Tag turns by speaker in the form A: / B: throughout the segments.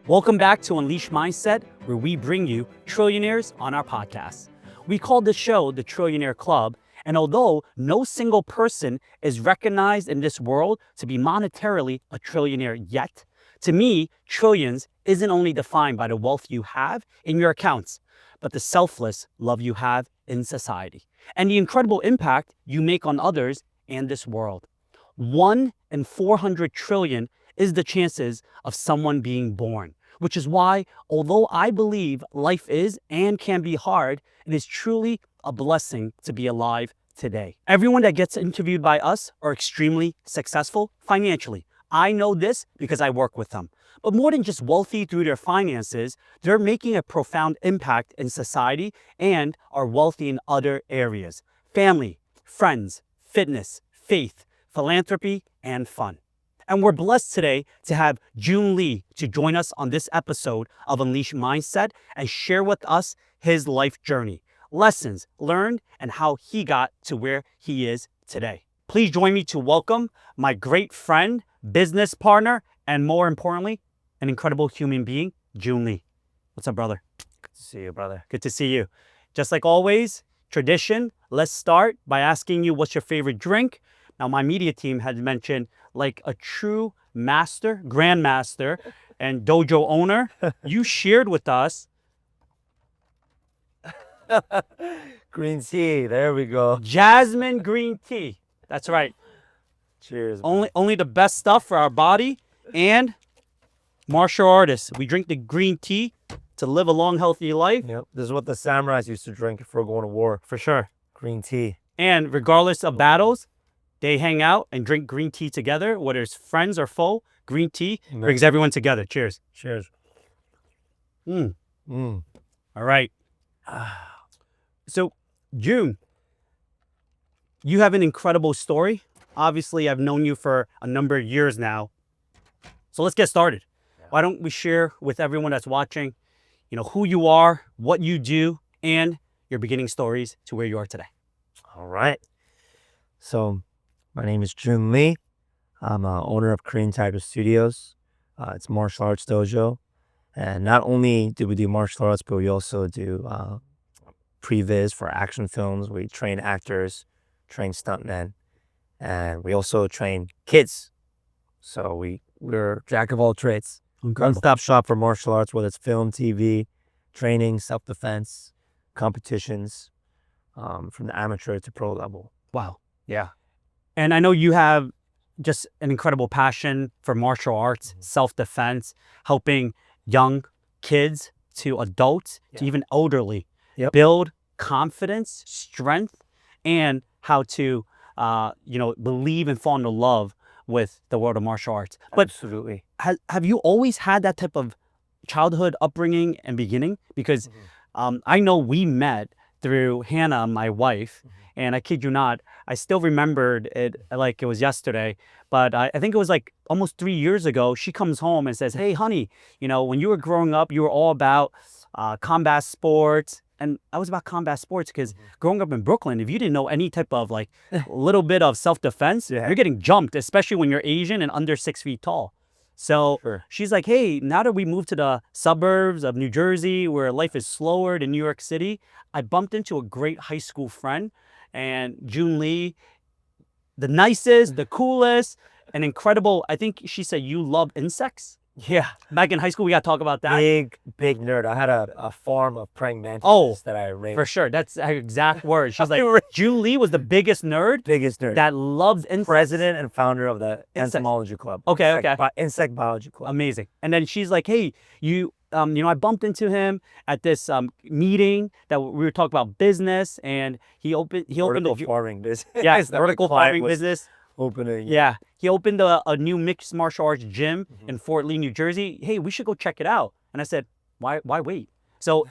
A: Welcome back to Unleash Mindset, where we bring you trillionaires on our podcast. We call this show the Trillionaire Club, and although no single person is recognized in this world to be monetarily a trillionaire yet, to me, trillions isn't only defined by the wealth you have in your accounts, but the selfless love you have in society, and the incredible impact you make on others and this world. 1 in 400 trillion is the chances of someone being born, which is why, although I believe life is and can be hard, it is truly a blessing to be alive today. Everyone that gets interviewed by us are extremely successful financially. I know this because I work with them. But more than just wealthy through their finances, they're making a profound impact in society and are wealthy in other areas: family, friends, fitness, faith, philanthropy, and fun. And we're blessed today to have Jun Lee to join us on this episode of Unleash Mindset and share with us his life journey, lessons learned, and how he got to where he is today. Please join me to welcome my great friend, business partner, and more importantly, an incredible human being, Jun Lee. What's up, brother?
B: Good to see you, brother.
A: Good to see you. Just like always, tradition, let's start by asking you what's your favorite drink. Now, my media team had mentioned, like a true master, grandmaster, and dojo owner, you shared with us
B: Green tea, there we go.
A: jasmine green tea. That's right.
B: Cheers. man.
A: Only the best stuff for our body. And martial artists, we drink the green tea to live a long, healthy life.
B: Yep. This is what the samurais used to drink before going to war.
A: For sure.
B: Green tea.
A: And regardless of battles, they hang out and drink green tea together, whether it's friends or foe. Green tea brings everyone together. Cheers.
B: Cheers.
A: All
B: Mm.
A: right. So, Jun, you have an incredible story. Obviously, I've known you for a number of years now. So let's get started. Why don't we share with everyone that's watching, who you are, what you do, and your beginning stories to where you are today.
B: All right. So, my name is Jun Lee. I'm owner of Korean Tiger Studios. It's a martial arts dojo. And not only do we do martial arts, but we also do previs for action films. We train actors, train stuntmen, and we also train kids. So we're jack of all trades. One-stop shop for martial arts, whether it's film, TV, training, self-defense, competitions, from the amateur to pro level.
A: Wow.
B: Yeah.
A: And I know you have just an incredible passion for martial arts, self-defense, helping young kids to adults to even elderly build confidence, strength, and how to, believe and fall in love with the world of martial arts. But
B: Absolutely.
A: have you always had that type of childhood upbringing and beginning? Because I know we met through Hannah, my wife, and I kid you not, I still remembered it like it was yesterday, but I think it was like almost 3 years ago. She comes home and says, "Hey, honey, when you were growing up, you were all about combat sports." And I was about combat sports because growing up in Brooklyn, if you didn't know any type of like little bit of self-defense, you're getting jumped, especially when you're Asian and under 6 feet tall. So she's like, "Hey, now that we moved to the suburbs of New Jersey, where life is slower than New York City, I bumped into a great high school friend, and Jun Lee, the nicest, the coolest, and incredible." I think she said you love insects.
B: Yeah.
A: Back in high school, we got to talk about that.
B: Big nerd. I had a farm of praying mantises that I raised.
A: For sure. That's her exact word. She's like, Jun Lee was the biggest nerd that loves insects.
B: President and founder of the Entomology Club. Insect Biology Club.
A: Amazing. And then she's like, "Hey, I bumped into him at this meeting that we were talking about business, and he opened
B: vertical farming business.
A: Yeah, vertical farming business.
B: Opening.
A: Yeah, he opened a new mixed martial arts gym in Fort Lee, New Jersey. Hey, we should go check it out." And I said, "Why wait?" So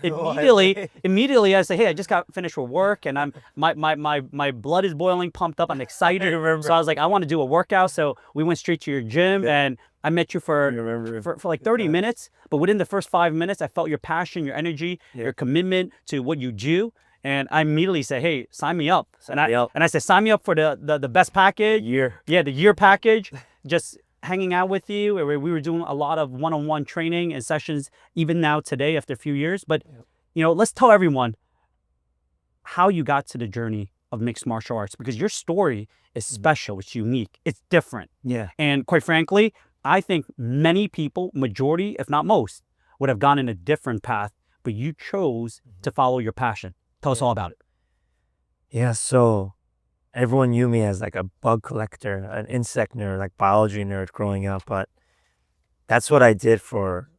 A: immediately I say, "Hey, I just got finished with work, and my blood is boiling, pumped up. I'm excited." So I was like, "I want to do a workout." So we went straight to your gym, and I met you for like 30 minutes. But within the first 5 minutes, I felt your passion, your energy, your commitment to what you do. And I immediately said, "Hey, sign me up." And I said, "Sign me up for the best package."
B: Year.
A: Yeah, the year package. Just hanging out with you. We were doing a lot of one-on-one training and sessions, even now today after a few years. But let's tell everyone how you got to the journey of mixed martial arts, because your story is special, it's unique, it's different.
B: Yeah.
A: And quite frankly, I think many people, majority, if not most, would have gone in a different path, but you chose to follow your passion. Tell us all about it.
B: Yeah, so everyone knew me as like a bug collector, an insect nerd, like biology nerd growing up, but that's what I did for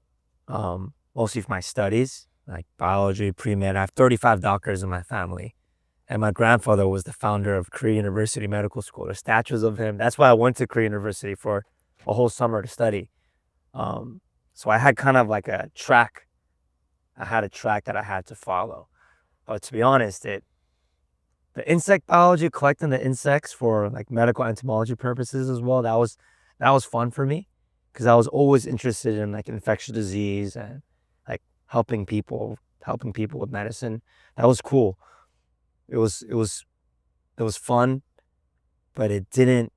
B: mostly for my studies, like biology, pre-med. I have 35 doctors in my family. And my grandfather was the founder of Korea University Medical School. There's statues of him. That's why I went to Korea University for a whole summer to study. So I had kind of like a track. I had a track that I had to follow. But to be honest, the insect biology, collecting the insects for like medical entomology purposes as well, that was fun for me, because I was always interested in like infectious disease and like helping people with medicine. That was cool. It was fun, but it didn't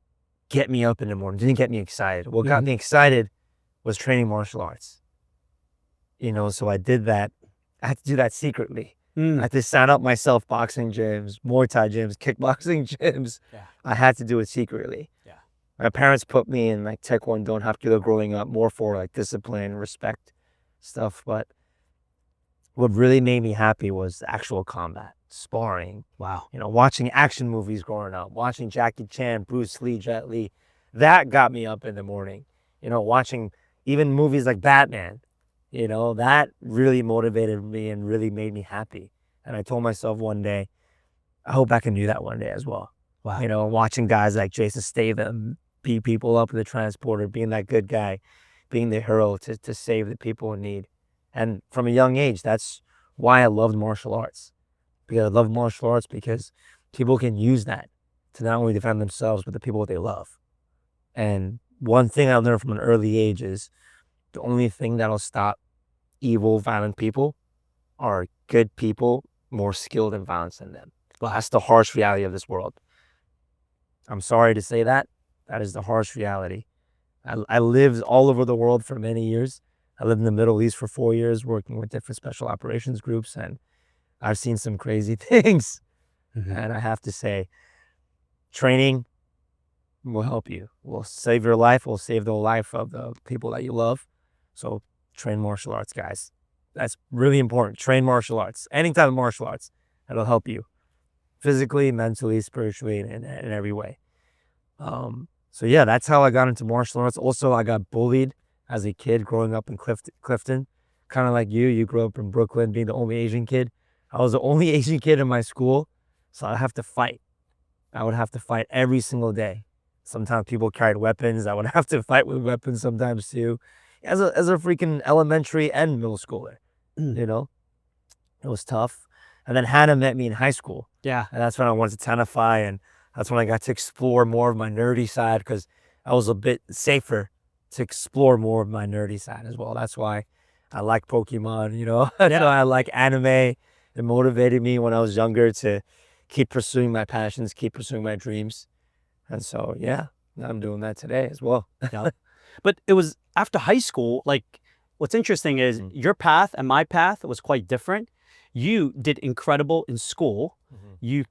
B: get me up in the morning. It didn't get me excited. What got me excited was training martial arts. So I did that. I had to do that secretly. I had to sign up myself boxing gyms, Muay Thai gyms, kickboxing gyms.
A: Yeah.
B: I had to do it secretly.
A: Yeah.
B: My parents put me in like Taekwondo and Hapkido growing up, more for like discipline, respect stuff. But what really made me happy was actual combat, sparring.
A: Wow.
B: Watching action movies growing up, watching Jackie Chan, Bruce Lee, Jet Li. That got me up in the morning. Watching even movies like Batman. That really motivated me and really made me happy. And I told myself one day, I hope I can do that one day as well.
A: Wow.
B: Watching guys like Jason Statham beat people up in the transporter, being that good guy, being the hero to save the people in need. And from a young age, that's why I loved martial arts. Because I love martial arts because people can use that to not only defend themselves, but the people they love. And one thing I learned from an early age is the only thing that'll stop evil, violent people are good people more skilled and violent than them. But that's the harsh reality of this world. I'm sorry to say that. That is the harsh reality. I lived all over the world for many years. I lived in the Middle East for 4 years, working with different special operations groups, and I've seen some crazy things. And I have to say, training will help you. Will save your life. Will save the life of the people that you love. So train martial arts, guys. That's really important. Train martial arts. Any type of martial arts. That'll help you physically, mentally, spiritually, in every way. So yeah, that's how I got into martial arts. Also, I got bullied as a kid growing up in Clifton. Kind of like you. You grew up in Brooklyn, being the only Asian kid. I was the only Asian kid in my school, so I'd have to fight. I would have to fight every single day. Sometimes people carried weapons. I would have to fight with weapons sometimes too. As a freaking elementary and middle schooler, it was tough. And then Hannah met me in high school.
A: Yeah.
B: And that's when I wanted to tenify, and that's when I got to explore more of my nerdy side, because I was a bit safer to explore more of my nerdy side as well. That's why I like Pokemon, That's why I like anime. It motivated me when I was younger to keep pursuing my passions, keep pursuing my dreams. And so, yeah, I'm doing that today as well.
A: Yeah. But it was after high school, like, what's interesting is your path and my path was quite different. You did incredible in school. You,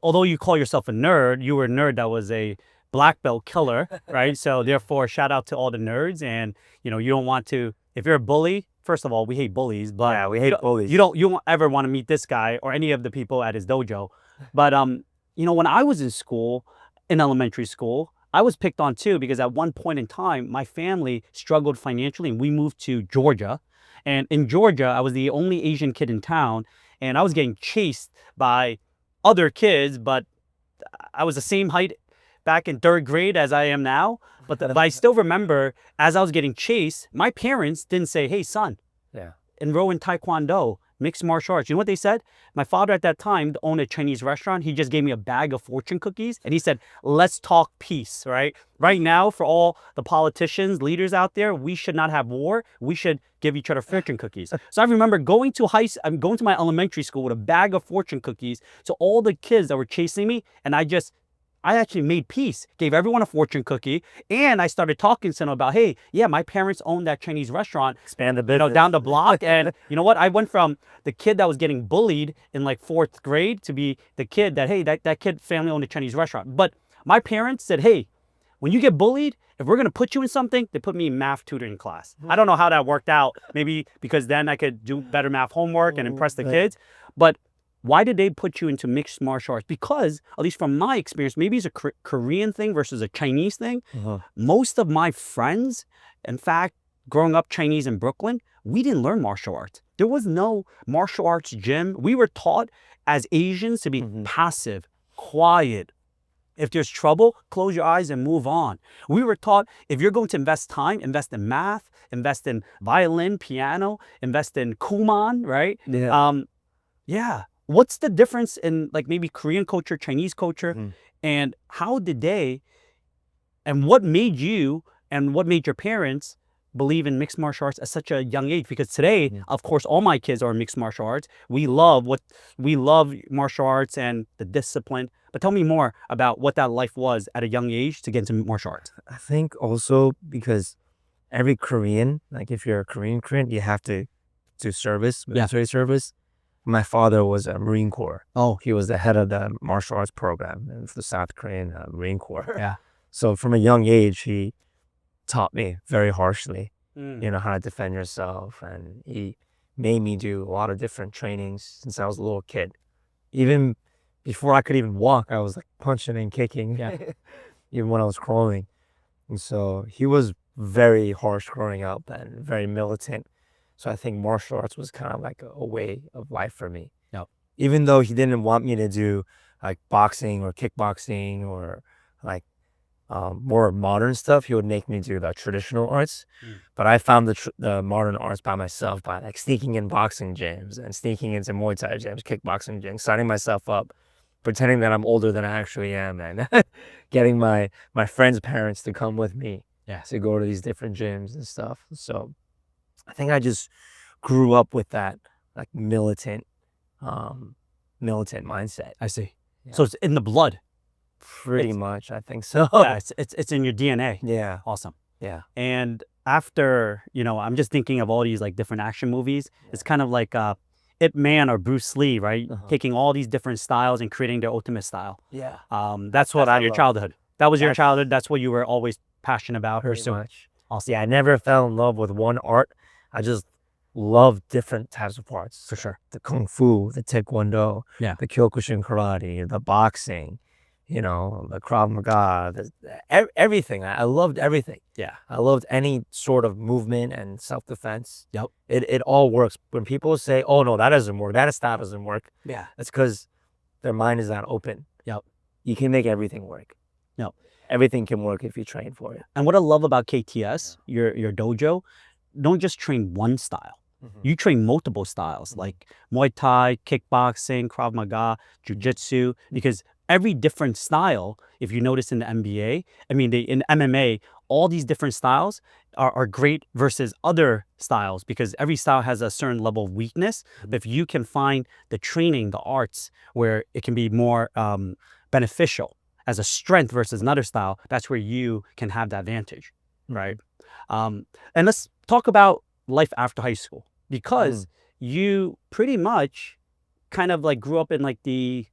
A: although you call yourself a nerd, you were a nerd that was a black belt killer, right? So therefore, shout out to all the nerds. And, you don't want to, if you're a bully, first of all, we hate bullies, but
B: yeah, we hate bullies.
A: You don't ever want to meet this guy or any of the people at his dojo. But, when I was in school, in elementary school, I was picked on too, because at one point in time, my family struggled financially and we moved to Georgia. And in Georgia, I was the only Asian kid in town, and I was getting chased by other kids, but I was the same height back in 3rd grade as I am now. But I still remember, as I was getting chased, my parents didn't say, "Hey, son, enroll in Taekwondo, mixed martial arts." You know what they said? My father at that time owned a Chinese restaurant. He just gave me a bag of fortune cookies, and he said, "Let's talk peace," right? Right now, for all the politicians, leaders out there, we should not have war. We should give each other fortune cookies. So I remember going to my elementary school with a bag of fortune cookies to all the kids that were chasing me, and I I actually made peace, gave everyone a fortune cookie, and I started talking to them about, hey, yeah, my parents own that Chinese restaurant,
B: Expand the business.
A: down the block. And you know what? I went from the kid that was getting bullied in like 4th grade to be the kid that, hey, that kid family owned a Chinese restaurant. But my parents said, hey, when you get bullied, if we're going to put you in something, they put me in math tutoring class. I don't know how that worked out. Maybe because then I could do better math homework and impress the kids. But why did they put you into mixed martial arts? Because, at least from my experience, maybe it's a Korean thing versus a Chinese thing. Most of my friends, in fact, growing up Chinese in Brooklyn, we didn't learn martial arts. There was no martial arts gym. We were taught as Asians to be passive, quiet. If there's trouble, close your eyes and move on. We were taught if you're going to invest time, invest in math, invest in violin, piano, invest in Kumon, right?
B: Yeah.
A: What's the difference in like maybe Korean culture, Chinese culture, and how did they, and what made you and what made your parents believe in mixed martial arts at such a young age? Because today, of course, all my kids are in mixed martial arts. We love martial arts and the discipline. But tell me more about what that life was at a young age to get into martial arts.
B: I think also because every Korean, like if you're a Korean, you have to do service, military service. My father was a Marine Corps.
A: Oh,
B: He was the head of the martial arts program in the South Korean Marine Corps.
A: yeah.
B: So from a young age, he taught me very harshly, how to defend yourself. And he made me do a lot of different trainings since I was a little kid. Even before I could even walk, I was like punching and kicking, even when I was crawling. And so he was very harsh growing up and very militant. So I think martial arts was kind of like a way of life for me.
A: Yep.
B: Even though he didn't want me to do like boxing or kickboxing or like more modern stuff, he would make me do the traditional arts. But I found the modern arts by myself by like sneaking in boxing gyms and sneaking into Muay Thai gyms, kickboxing gyms, signing myself up, pretending that I'm older than I actually am, and getting my friends' parents to come with me to go to these different gyms and stuff. So I think I just grew up with that like militant mindset.
A: I see.
B: Yeah.
A: So it's in the blood.
B: Pretty much, I think so.
A: Yeah, it's in your DNA.
B: Yeah.
A: Awesome.
B: Yeah.
A: And after, I'm just thinking of all these like different action movies. It's kind of like Ip Man or Bruce Lee, right? Taking all these different styles and creating their ultimate style.
B: Yeah.
A: That's what out of your childhood. That was your
B: That's-
A: childhood. That's what you were always passionate about.
B: Pretty
A: pursuing.
B: much.
A: Awesome.
B: Yeah, I never fell in love with one art. I just love different types of arts.
A: For sure.
B: The Kung Fu, the Taekwondo, the Kyokushin Karate, the boxing, the Krav Maga, everything. I loved everything.
A: Yeah.
B: I loved any sort of movement and self-defense.
A: Yep.
B: It all works. When people say, oh, no, that doesn't work, that style doesn't work, that's because their mind is not open.
A: Yep.
B: You can make everything work.
A: Yep.
B: Everything can work if you train for it.
A: And what I love about KTS, your dojo, don't just train one style. You train multiple styles like Muay Thai, kickboxing, Krav Maga, Jiu-Jitsu, because every different style, if you notice in the NBA, in MMA, all these different styles are great versus other styles because every style has a certain level of weakness. But if you can find the training, the arts, where it can be more beneficial as a strength versus another style, that's where you can have that advantage, right? And let's talk about life after high school, because you pretty much kind of like grew up in like the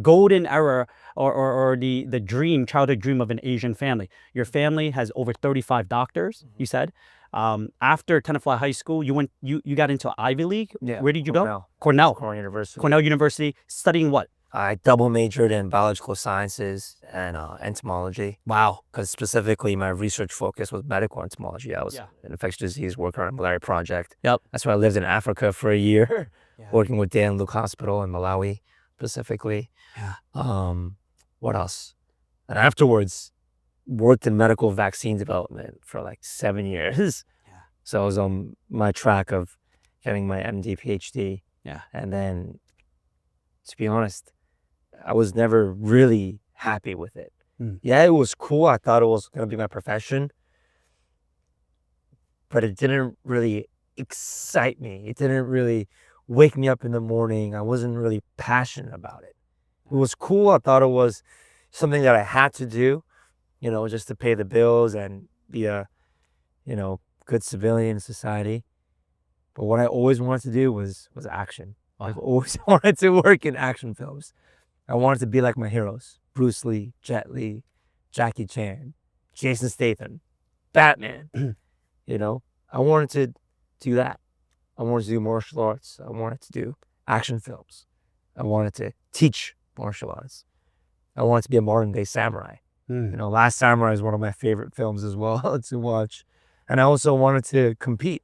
A: golden era or the childhood dream of an Asian family. Your family has over 35 doctors, you said. After Tenafly High School, you got into Ivy League.
B: Yeah.
A: Where did you go?
B: Cornell
A: University.
B: University.
A: University, studying what?
B: I double majored in biological sciences and entomology.
A: Wow.
B: Because specifically my research focus was medical entomology. I was an infectious disease worker on a malaria project.
A: Yep.
B: That's why I lived in Africa for a year, working with Dan Luke Hospital in Malawi specifically.
A: Yeah.
B: What else? And afterwards, worked in medical vaccine development for like 7 years.
A: Yeah.
B: So I was on my track of getting my MD, PhD.
A: Yeah.
B: And then, to be honest, I was never really happy with it. Yeah, it was cool. I thought it was going to be my profession. But it didn't really excite me. It didn't really wake me up in the morning. I wasn't really passionate about it. It was cool. I thought it was, something that I had to do, just to pay the bills and be a, good civilian in society. But what I always wanted to do was action. I've
A: Wow.
B: always wanted to work in action films. I wanted to be like my heroes: Bruce Lee, Jet Li, Jackie Chan, Jason Statham, Batman. I wanted to do that. I wanted to do martial arts. I wanted to do action films. I wanted to teach martial arts. I wanted to be a modern day samurai. Last Samurai is one of my favorite films as well to watch. And I also wanted to compete,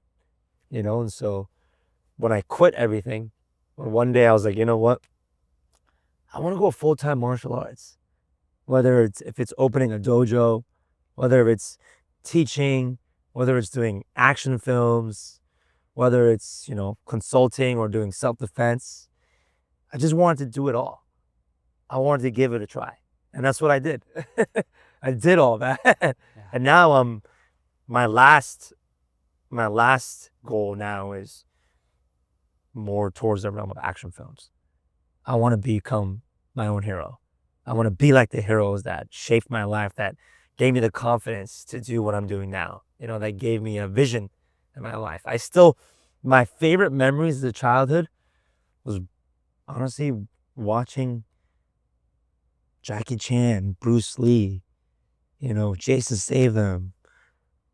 B: and so when I quit everything, one day I was like, you know what? I want to go full-time martial arts. If it's opening a dojo, whether it's teaching, whether it's doing action films, whether it's, consulting or doing self-defense. I just wanted to do it all. I wanted to give it a try. And that's what I did. I did all that.
A: Yeah.
B: And now my last goal now is more towards the realm of action films. I want to become my own hero. I want to be like the heroes that shaped my life, that gave me the confidence to do what I'm doing now. That gave me a vision in my life. My favorite memories of childhood was honestly watching Jackie Chan, Bruce Lee, Jason Statham,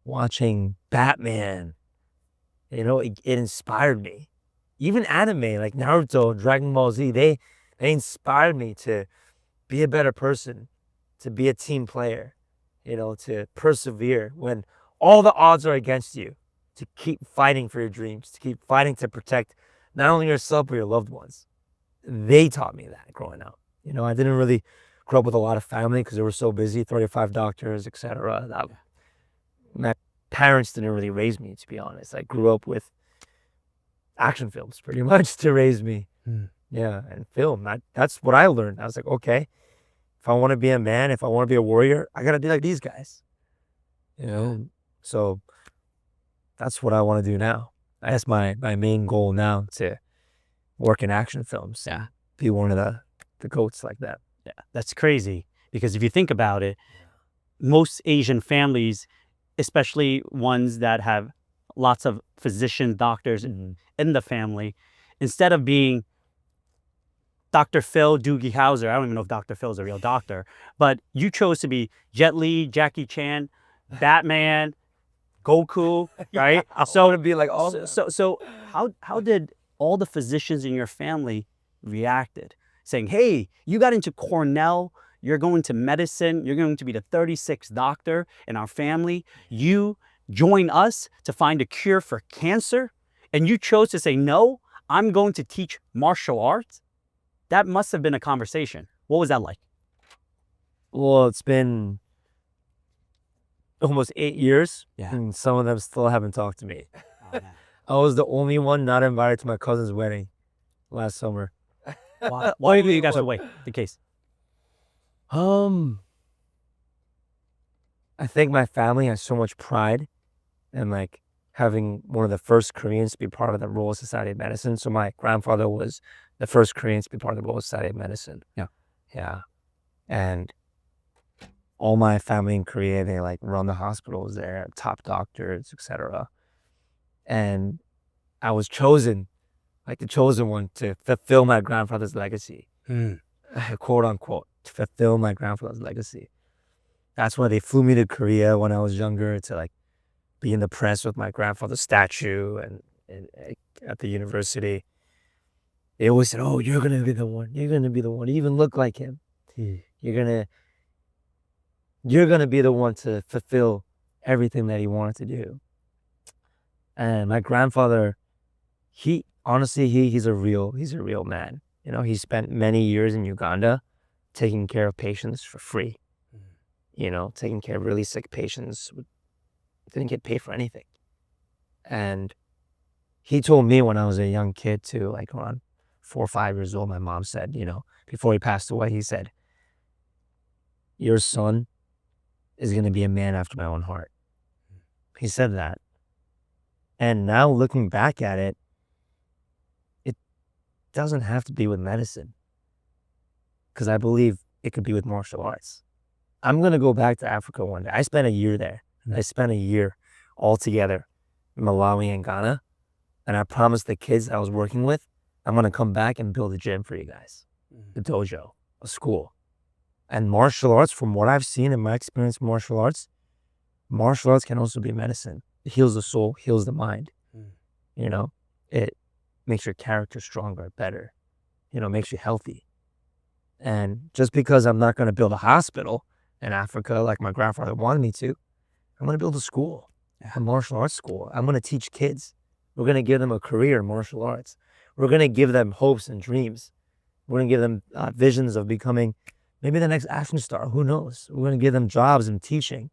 B: watching Batman. It inspired me. Even anime like Naruto, Dragon Ball Z, they inspired me to be a better person, to be a team player, to persevere when all the odds are against you, to keep fighting for your dreams, to keep fighting to protect not only yourself but your loved ones. They taught me that growing up. I didn't really grow up with a lot of family because they were so busy, 35 doctors, etc. My parents didn't really raise me, to be honest. I grew up with action films pretty much to raise me. Yeah, and film. That's what I learned. I was like, okay, if I want to be a man, if I want to be a warrior, I got to be like these guys. So that's what I want to do now. That's my main goal now, to work in action films.
A: Yeah.
B: Be one of the goats like that.
A: Yeah, that's crazy. Because if you think about it, most Asian families, especially ones that have lots of physician doctors in the family, instead of being Dr. Phil Doogie Howser, I don't even know if Dr. Phil's a real doctor, but you chose to be Jet Li, Jackie Chan, Batman, Goku, right?
B: I want to be like all
A: So how did all the physicians in your family reacted? Saying, hey, you got into Cornell, you're going to medicine, you're going to be the 36th doctor in our family. You join us to find a cure for cancer, and you chose to say, no, I'm going to teach martial arts. That must have been a conversation. What was that like?
B: Well, it's been almost 8 years,
A: Yeah.
B: and some of them still haven't talked to me.
A: Oh, man.
B: I was the only one not invited to my cousin's wedding last summer.
A: Why did you guys away the case?
B: I think my family has so much pride in like having one of the first Koreans to be part of the Royal Society of Medicine. So my grandfather was the first Korean to be part of the Royal Society of Medicine.
A: Yeah.
B: Yeah. And all my family in Korea, they like run the hospitals there, top doctors, etc. And I was chosen, like the chosen one, to fulfill my grandfather's legacy, quote unquote, to fulfill my grandfather's legacy. That's why they flew me to Korea when I was younger to like be in the press with my grandfather's statue and at the university. They always said, oh, you're going to be the one. You're going to be the one. You even look like him. You're going to be the one to fulfill everything that he wanted to do. And my grandfather, he's a real man. He spent many years in Uganda taking care of patients for free. Taking care of really sick patients, didn't get paid for anything. And he told me when I was a young kid too, like around 4 or 5 years old, my mom said, before he passed away, he said, your son is going to be a man after my own heart. He said that. And now looking back at it, it doesn't have to be with medicine. Because I believe it could be with martial arts. I'm going to go back to Africa one day. I spent a year there. I spent a year all together in Malawi and Ghana. And I promised the kids I was working with, I'm going to come back and build a gym for you guys, a dojo, a school. And martial arts, from what I've seen in my experience in martial arts can also be medicine. It heals the soul, heals the mind. You know, it makes your character stronger, better, you know, makes you healthy. And just because I'm not going to build a hospital in Africa like my grandfather wanted me to, I'm going to build a school, a martial arts school. I'm going to teach kids. We're going to give them a career in martial arts. We're going to give them hopes and dreams. We're going to give them visions of becoming maybe the next action star. Who knows? We're going to give them jobs in teaching.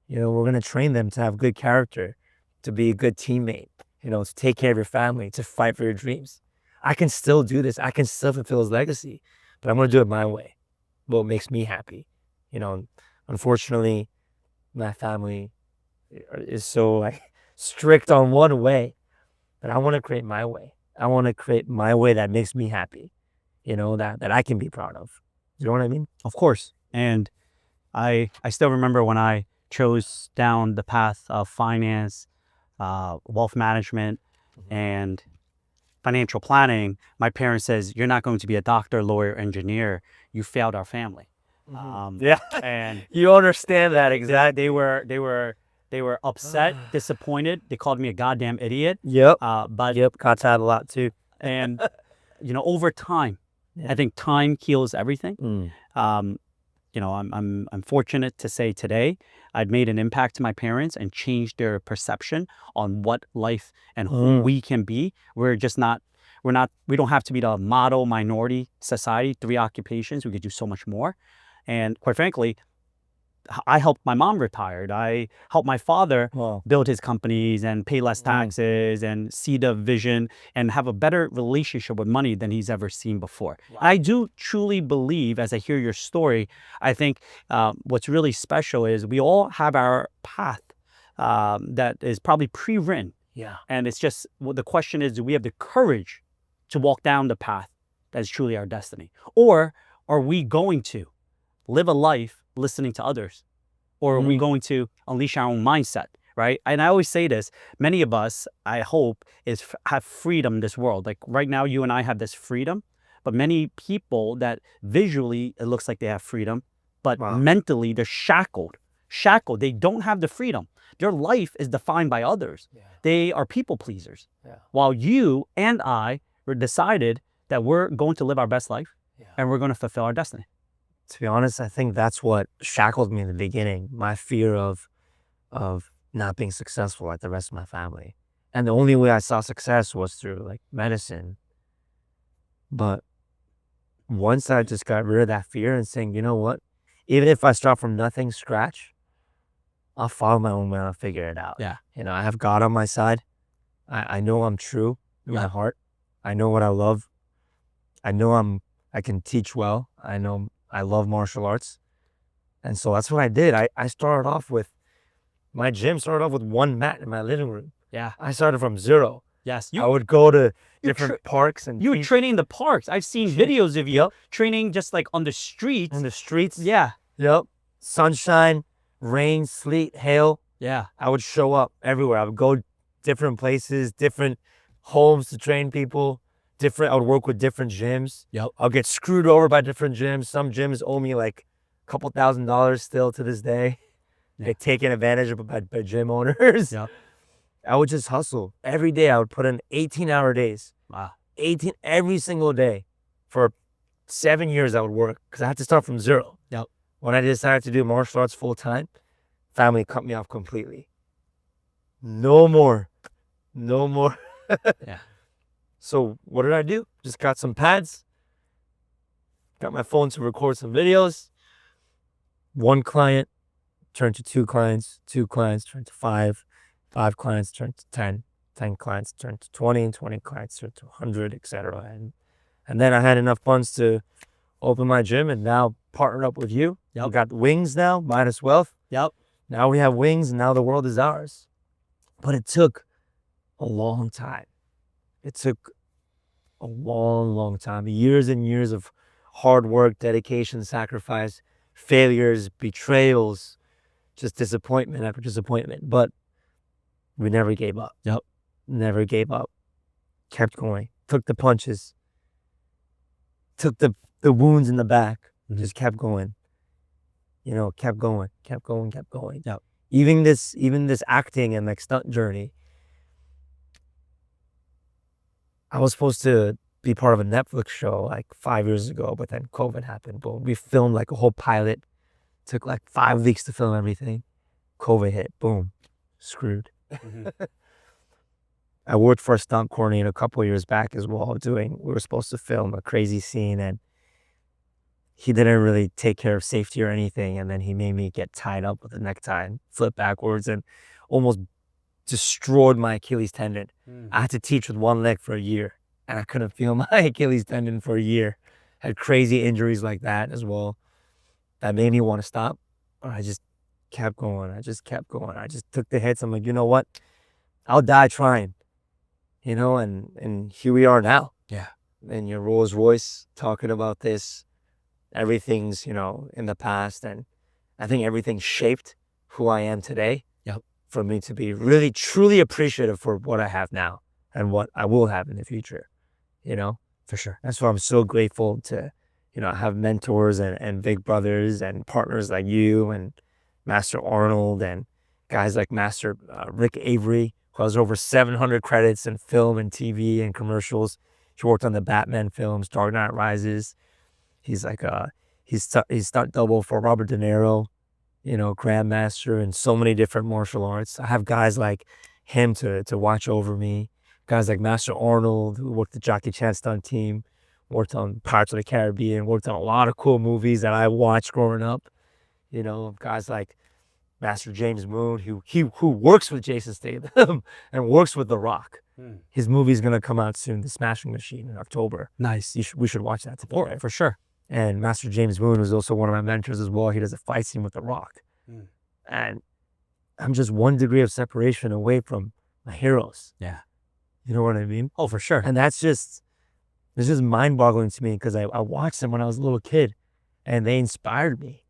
B: You know, we're going to train them to have good character, to be a good teammate, you know, to take care of your family, to fight for your dreams. I can still do this. I can still fulfill his legacy, but I'm going to do it my way. What makes me happy. You know, unfortunately, my family is so like strict on one way, but I want to create my way. I want to create my way that makes me happy, you know, that I can be proud of. You know what I mean?
A: Of course. And I still remember when I chose down the path of finance, wealth management, and financial planning, my parents says, you're not going to be a doctor, lawyer, engineer. You failed our family.
B: Yeah.
A: And
B: You understand that exactly.
A: they were upset, disappointed. They called me a goddamn idiot.
B: Yep.
A: But
B: Got that a lot too.
A: and you know, over time, I think time heals everything. You know, I'm fortunate to say today I've made an impact to my parents and changed their perception on what life and who we can be. We don't have to be the model minority society, 3 occupations. We could do so much more. And quite frankly, I helped my mom retired. I helped my father build his companies and pay less taxes and see the vision and have a better relationship with money than he's ever seen before. I do truly believe, as I hear your story, I think what's really special is we all have our path that is probably pre-written.
B: Yeah.
A: And it's just, well, the question is, do we have the courage to walk down the path that is truly our destiny? Or are we going to live a life listening to others? Or are we going to unleash our own mindset, right? And I always say this, many of us, I hope, have freedom in this world. Like right now, you and I have this freedom, but many people that visually, it looks like they have freedom, but mentally they're shackled. They don't have the freedom. Their life is defined by others. They are people pleasers. While you and I were decided that we're going to live our best life and we're going to fulfill our destiny.
B: To be honest, I think that's what shackled me in the beginning. My fear of not being successful like the rest of my family. And the only way I saw success was through like medicine. But once I just got rid of that fear and saying, you know what, even if I start from nothing, scratch, I'll follow my own way and I'll figure it out.
A: Yeah.
B: You know, I have God on my side. I know I'm true in my heart. I know what I love. I know I can teach well. I know I love martial arts. And so that's what I did. I started off with, my gym started off with 1 mat in my living room.
A: Yeah.
B: I started from 0.
A: Yes.
B: I would go to different parks and
A: you were training in the parks. I've seen videos of you training just like on the streets.
B: in the streets.
A: Yeah.
B: Yep. Sunshine, rain, sleet, hail.
A: Yeah.
B: I would show up everywhere. I would go different places, different homes to train people. I would work with different gyms.
A: Yep.
B: I'll get screwed over by different gyms. Some gyms owe me like a couple $1,000s still to this day. Get taken advantage of by gym owners.
A: Yep.
B: I would just hustle. Every day I would put in 18-hour days.
A: Wow.
B: 18 every single day. For 7 years I would work because I had to start from 0.
A: Yep.
B: When I decided to do martial arts full time, family cut me off completely. No more.
A: Yeah.
B: So what did I do? Just got some pads, got my phone to record some videos. 1 client turned to 2 clients, 2 clients turned to 5, 5 clients turned to 10, 10 clients turned to 20, 20 clients turned to 100, etc. And then I had enough funds to open my gym and now partnered up with you.
A: Yep.
B: We got wings now, minus wealth.
A: Yep.
B: Now we have wings and now the world is ours. But it took a long time. It took a long time, years and years of hard work, dedication, sacrifice, failures, betrayals, just disappointment after disappointment. But we never gave up.
A: Yep.
B: Never gave up. Kept going. Took the punches. Took the wounds in the back. Just kept going. You know, kept going.
A: Yep.
B: Even this acting and like stunt journey. I was supposed to be part of a Netflix show like 5 years ago, but then COVID happened. But we filmed like a whole pilot. Took like 5 weeks to film everything. COVID hit. Boom. Screwed. I worked for a stunt coordinator a couple of years back as well. We were supposed to film a crazy scene, and he didn't really take care of safety or anything. And then he made me get tied up with a necktie and flip backwards and almost destroyed my Achilles tendon. I had to teach with one leg for a year, and I couldn't feel my Achilles tendon for a year. Had crazy injuries like that as well. That made me want to stop, but I just kept going. I just took the hits. I'm like, you know what? I'll die trying. You know, and here we are now.
A: Yeah.
B: And your Rolls Royce talking about this. Everything's, you know, in the past, and I think everything shaped who I am today.
A: Yep.
B: For me to be really, truly appreciative for what I have now and what I will have in the future, you know?
A: For sure.
B: That's why I'm so grateful to, you know, have mentors and big brothers and partners like you and Master Arnold and guys like Master Rick Avery, who has over 700 credits in film and TV and commercials. He worked on the Batman films, Dark Knight Rises. He's like he's stunt double for Robert De Niro, you know, grandmaster in so many different martial arts. I have guys like him to watch over me. Guys like Master Arnold, who worked the Jackie Chan stunt team, worked on Pirates of the Caribbean, worked on a lot of cool movies that I watched growing up. You know, guys like Master James Moon, who works with Jason Statham and works with The Rock. His movie's gonna come out soon, The Smashing Machine, in October.
A: Nice.
B: We should watch that together.
A: For sure.
B: And Master James Moon was also one of my mentors as well. He does a fight scene with The Rock. And I'm just one degree of separation away from my heroes.
A: Yeah.
B: You know what I mean?
A: Oh, for sure.
B: And it's just mind-boggling to me because I watched them when I was a little kid, and they inspired me.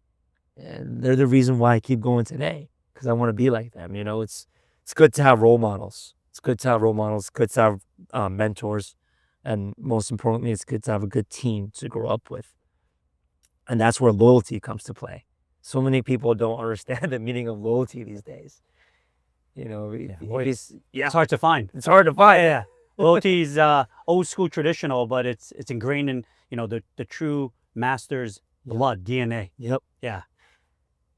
B: And they're the reason why I keep going today, because I want to be like them. You know, it's good to have role models. It's good to have mentors. And most importantly, it's good to have a good team to grow up with. And that's where loyalty comes to play. So many people don't understand the meaning of loyalty these days. You know,
A: It's hard to find.
B: It's hard to find.
A: Yeah. Loyalty is old school traditional, but it's ingrained in, you know, the true master's blood, DNA.
B: Yep.
A: Yeah.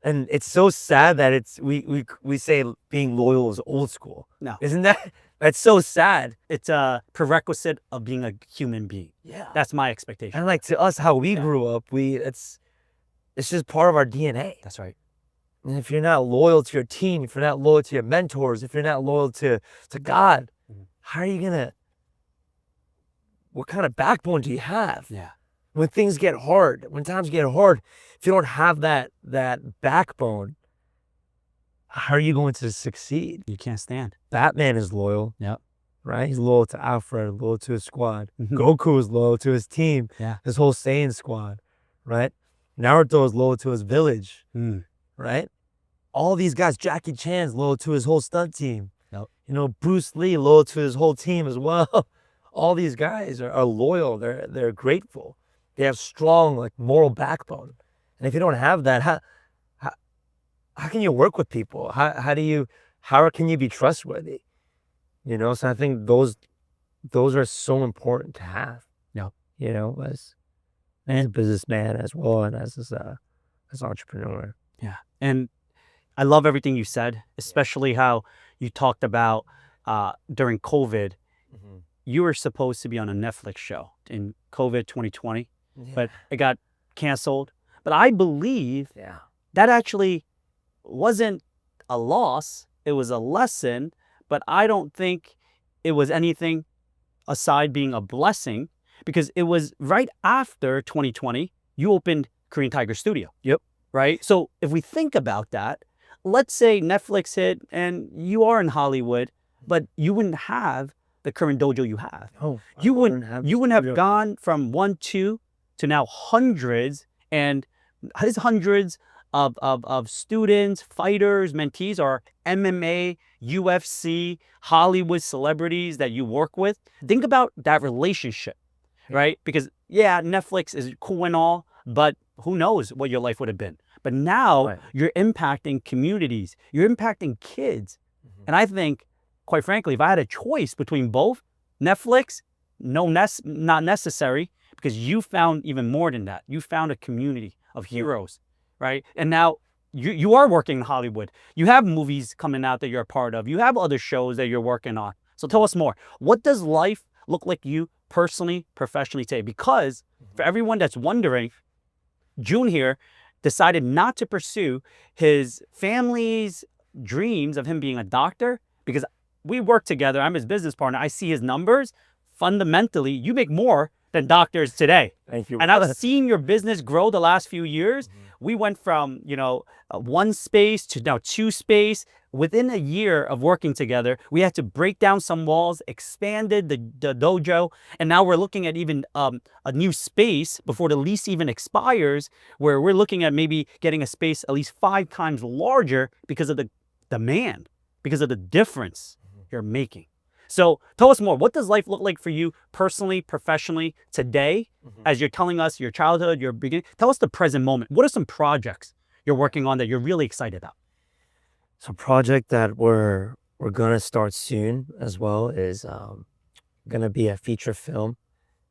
B: And it's so sad that we say being loyal is old school.
A: No.
B: Isn't that? That's so sad.
A: It's a prerequisite of being a human being.
B: Yeah.
A: That's my expectation.
B: And like to us, how we grew up, it's just part of our DNA.
A: That's right.
B: And if you're not loyal to your team, if you're not loyal to your mentors, if you're not loyal to God, how are you gonna? What kind of backbone do you have?
A: Yeah.
B: When things get hard, when times get hard, if you don't have that backbone, how are you going to succeed?
A: You can't stand.
B: Batman is loyal.
A: Yep.
B: Right? He's loyal to Alfred, loyal to his squad.
A: Mhm.
B: Goku is loyal to his team.
A: Yeah.
B: His whole Saiyan squad. Right? Naruto is loyal to his village. Right? All these guys, Jackie Chan's loyal to his whole stunt team.
A: Yep.
B: You know, Bruce Lee loyal to his whole team as well. All these guys are loyal. They're grateful. They have strong, like, moral backbone. And if you don't have that, how can you work with people? How can you be trustworthy? You know, so I think those are so important to have.
A: Yeah.
B: You know, as a businessman as well, and as an entrepreneur.
A: Yeah. And I love everything you said, especially how you talked about during COVID, you were supposed to be on a Netflix show in COVID 2020, but it got canceled. But I believe that actually wasn't a loss. It was a lesson, but I don't think it was anything aside being a blessing, because it was right after 2020, you opened Korean Tiger Studio.
B: Yep.
A: Right? So if we think about that, let's say Netflix hit and you are in Hollywood, but you wouldn't have the current dojo you have.
B: Oh,
A: You wouldn't have gone from 1-2 to now hundreds, and his hundreds of students, fighters, mentees are MMA, UFC, Hollywood celebrities that you work with. Think about that relationship, right? Because yeah, Netflix is cool and all, but who knows what your life would have been. But now
B: Right.
A: you're impacting communities, you're impacting kids. And I think, quite frankly, if I had a choice between both, Netflix, not necessary, because you found even more than that. You found a community of heroes, right? And now you are working in Hollywood. You have movies coming out that you're a part of. You have other shows that you're working on. So tell us more. What does life look like you personally, professionally today? Because for everyone that's wondering, Jun here decided not to pursue his family's dreams of him being a doctor, because we work together. I'm his business partner. I see his numbers. Fundamentally, you make more than doctors today.
B: Thank you.
A: And I've seen your business grow the last few years. We went from, one space to now two space. Within a year of working together, we had to break down some walls, expanded the dojo, and now we're looking at even a new space before the lease even expires, where we're looking at maybe getting a space at least 5 times larger because of the demand, because of the difference you're making. So tell us more. What does life look like for you personally, professionally today, as you're telling us your childhood, your beginning? Tell us the present moment. What are some projects you're working on that you're really excited about?
B: So project that we're gonna start soon as well is gonna be a feature film,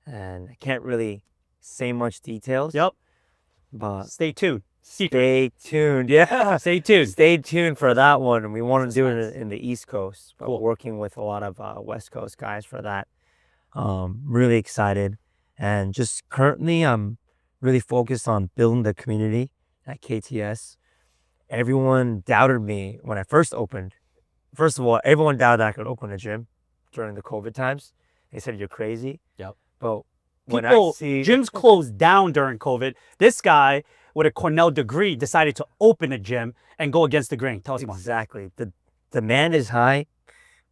B: and I can't really say much details.
A: Yep.
B: But
A: Stay tuned.
B: stay tuned. Yeah,
A: Stay tuned.
B: stay tuned for that one. And we want to do
A: Suspense.
B: it in the East Coast, but
A: Cool.
B: working with a lot of West Coast guys for that. Really excited, and just currently I'm really focused on building the community at KTS. Everyone doubted me when I first opened. First of all, everyone doubted that I could open a gym during the COVID times. They said you're crazy.
A: Yep.
B: But when I
A: People,
B: see
A: gyms closed down during COVID. This guy with a Cornell degree decided to open a gym and go against the grain. Tell us more.
B: exactly, the demand is high,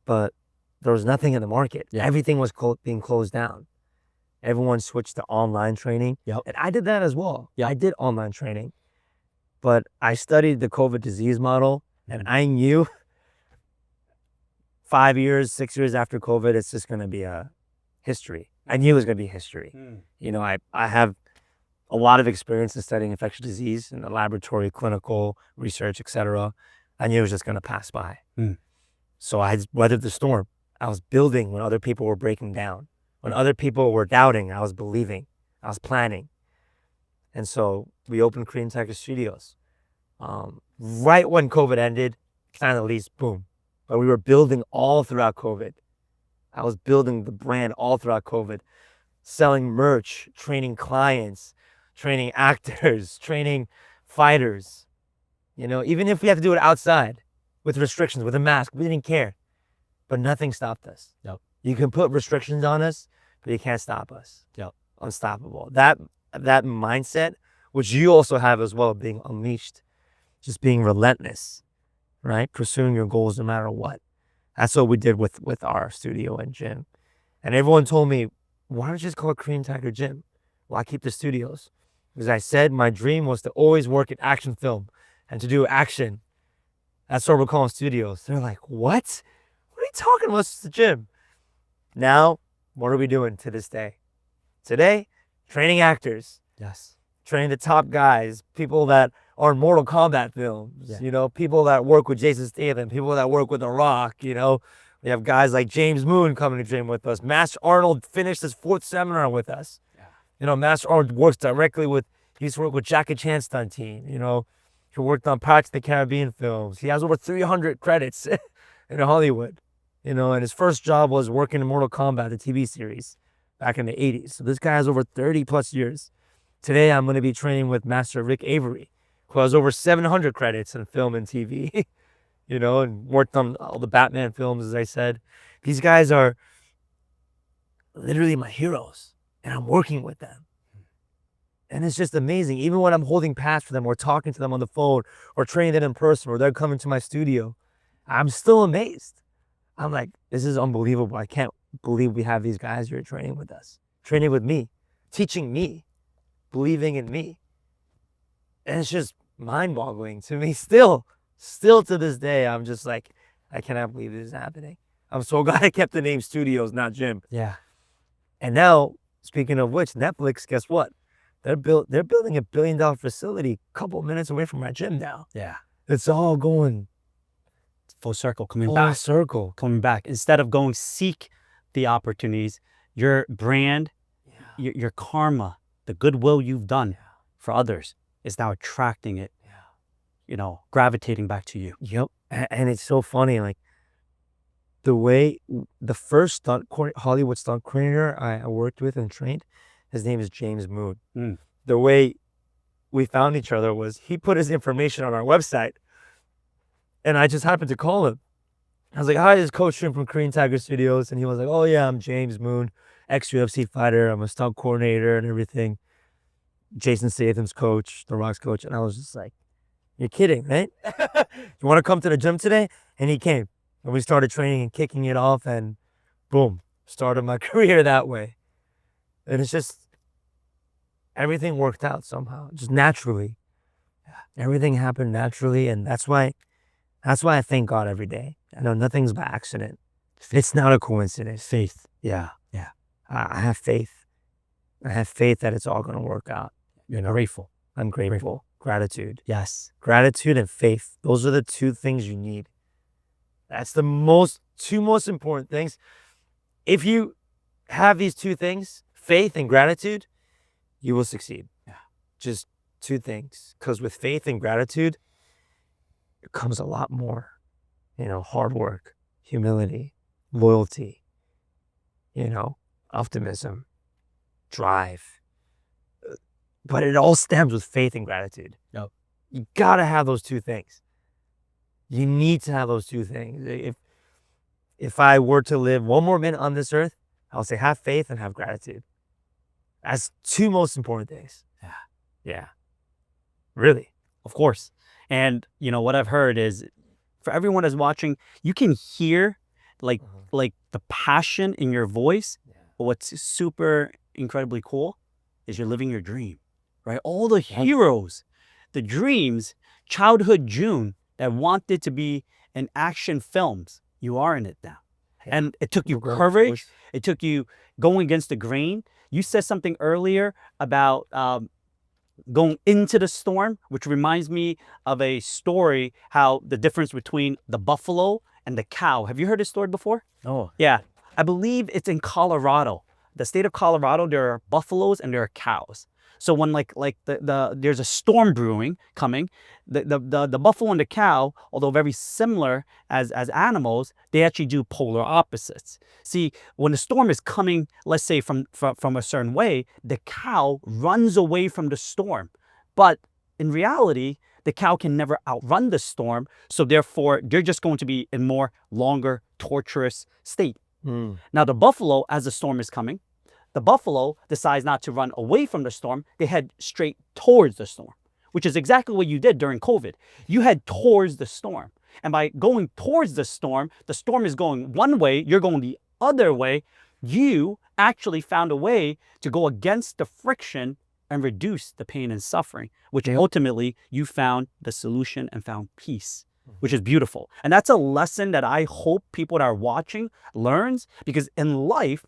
B: but there was nothing in the market.
A: Yeah.
B: Everything was being closed down. Everyone switched to online training.
A: Yep.
B: And I did that as well.
A: Yep.
B: I did online training, but I studied the COVID disease model, and I knew 5 years, 6 years after COVID, it's just going to be a history. I knew it was going to be history. I have a lot of experience in studying infectious disease in the laboratory, clinical research, etc. I knew it was just going to pass by. So I weathered the storm. I was building when other people were breaking down. When other people were doubting, I was believing. I was planning. And so we opened Korean Tiger Studios. Right when COVID ended, signed the lease, boom. But we were building all throughout COVID. I was building the brand all throughout COVID, selling merch, training clients, training actors, training fighters. Even if we had to do it outside with restrictions, with a mask, we didn't care. But nothing stopped us.
A: Yep.
B: You can put restrictions on us, but you can't stop us.
A: Yep.
B: Unstoppable. That mindset, which you also have as well, being unleashed, just being relentless, right? Pursuing your goals no matter what. That's what we did with our studio and gym. And everyone told me, why don't you just call it Korean Tiger Gym? Why keep the studios? Because I said my dream was to always work in action film and to do action. That's what we're calling studios. They're like, what? What are you talking about? It's the gym. Now, what are we doing to this day? Today, training actors.
A: Yes.
B: Training the top guys, people that are in Mortal Kombat films,
A: Yeah.
B: People that work with Jason Statham, people that work with The Rock, We have guys like James Moon coming to gym with us. Master Arnold finished his 4th seminar with us. Yeah. Master Arnold works directly he used to work with Jackie Chan's stunt team, He worked on Pirates of the Caribbean films. He has over 300 credits in Hollywood, And his first job was working in Mortal Kombat, the TV series, back in the 80s. So this guy has over 30 plus years. Today, I'm going to be training with Master Rick Avery, who has over 700 credits in film and TV, and worked on all the Batman films, as I said. These guys are literally my heroes, and I'm working with them. And it's just amazing. Even when I'm holding pads for them or talking to them on the phone or training them in person or they're coming to my studio, I'm still amazed. I'm like, this is unbelievable. I can't believe we have these guys here training with us, training with me, teaching me. believing in me. And it's just mind-boggling to me still to this day. I'm just like, I cannot believe this is happening. I'm so glad I kept the name Studios, not Gym.
A: Yeah.
B: And now, speaking of which, Netflix, guess what? They're building a $1 billion facility a couple minutes away from my gym now.
A: Yeah.
B: It's all going
A: Full circle, coming
B: full
A: back.
B: circle.
A: Coming back. Instead of going seek the opportunities, your brand, your karma, the goodwill you've done for others is now attracting it, gravitating back to you.
B: Yep. And it's so funny, like the way the first Hollywood stunt coordinator I worked with and trained, his name is James Moon. The way we found each other was he put his information on our website, and I just happened to call him. I was like, "Hi, this is Coach Jim from Korean Tiger Studios," and he was like, "Oh yeah, I'm James Moon, ex-UFC fighter. I'm a stunt coordinator and everything. Jason Statham's coach, The Rock's coach." And I was just like, "You're kidding, right? You want to come to the gym today?" And he came, and we started training and kicking it off, and boom, started my career that way. And it's just everything worked out somehow, just naturally. Everything happened naturally, and that's why I thank God every day. I know nothing's by accident. It's not a coincidence.
A: Faith.
B: Yeah. I have faith. I have faith that it's all going to work out.
A: You're grateful.
B: I'm grateful. Gratitude.
A: Yes.
B: Gratitude and faith. Those are the two things you need. That's the two most important things. If you have these two things, faith and gratitude, you will succeed.
A: Yeah.
B: Just two things. Because with faith and gratitude, it comes a lot more. Hard work, humility, loyalty, optimism, drive. But it all stems with faith and gratitude.
A: Yep.
B: You gotta have those two things. You need to have those two things. If I were to live one more minute on this earth, I'll say have faith and have gratitude. That's two most important things. Yeah. Really.
A: Of course. And what I've heard is, for everyone that's watching, you can hear like the passion in your voice. But what's super incredibly cool is you're living your dream, right? All the heroes, the dreams, childhood Jun that wanted to be in action films, you are in it now. And it took you courage. It took you going against the grain. You said something earlier about going into the storm, which reminds me of a story, how the difference between the buffalo and the cow. Have you heard this story before?
B: Oh.
A: Yeah. I believe it's in Colorado. The state of Colorado, there are buffaloes and there are cows. So when there's a storm brewing coming, the buffalo and the cow, although very similar as animals, they actually do polar opposites. See, when the storm is coming, let's say from a certain way, the cow runs away from the storm. But in reality, the cow can never outrun the storm. So therefore, they're just going to be in more longer, torturous state. Now the buffalo, as the storm is coming, the buffalo decides not to run away from the storm. They head straight towards the storm, which is exactly what you did during COVID. You head towards the storm. And by going towards the storm is going one way, you're going the other way. You actually found a way to go against the friction and reduce the pain and suffering, which ultimately you found the solution and found peace, which is beautiful. And that's a lesson that I hope people that are watching learns, because in life,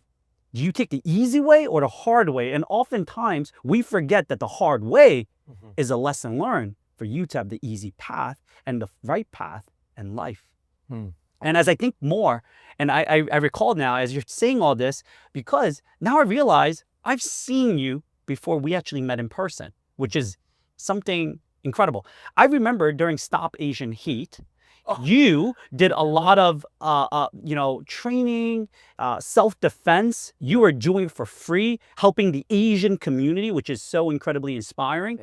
A: do you take the easy way or the hard way? And oftentimes we forget that the hard way is a lesson learned for you to have the easy path and the right path in life. And as I think more, and I recall now as you're saying all this, because now I realize I've seen you before we actually met in person, which is something incredible. I remember during Stop Asian Hate, you did a lot of, training, self-defense. You were doing it for free, helping the Asian community, which is so incredibly inspiring.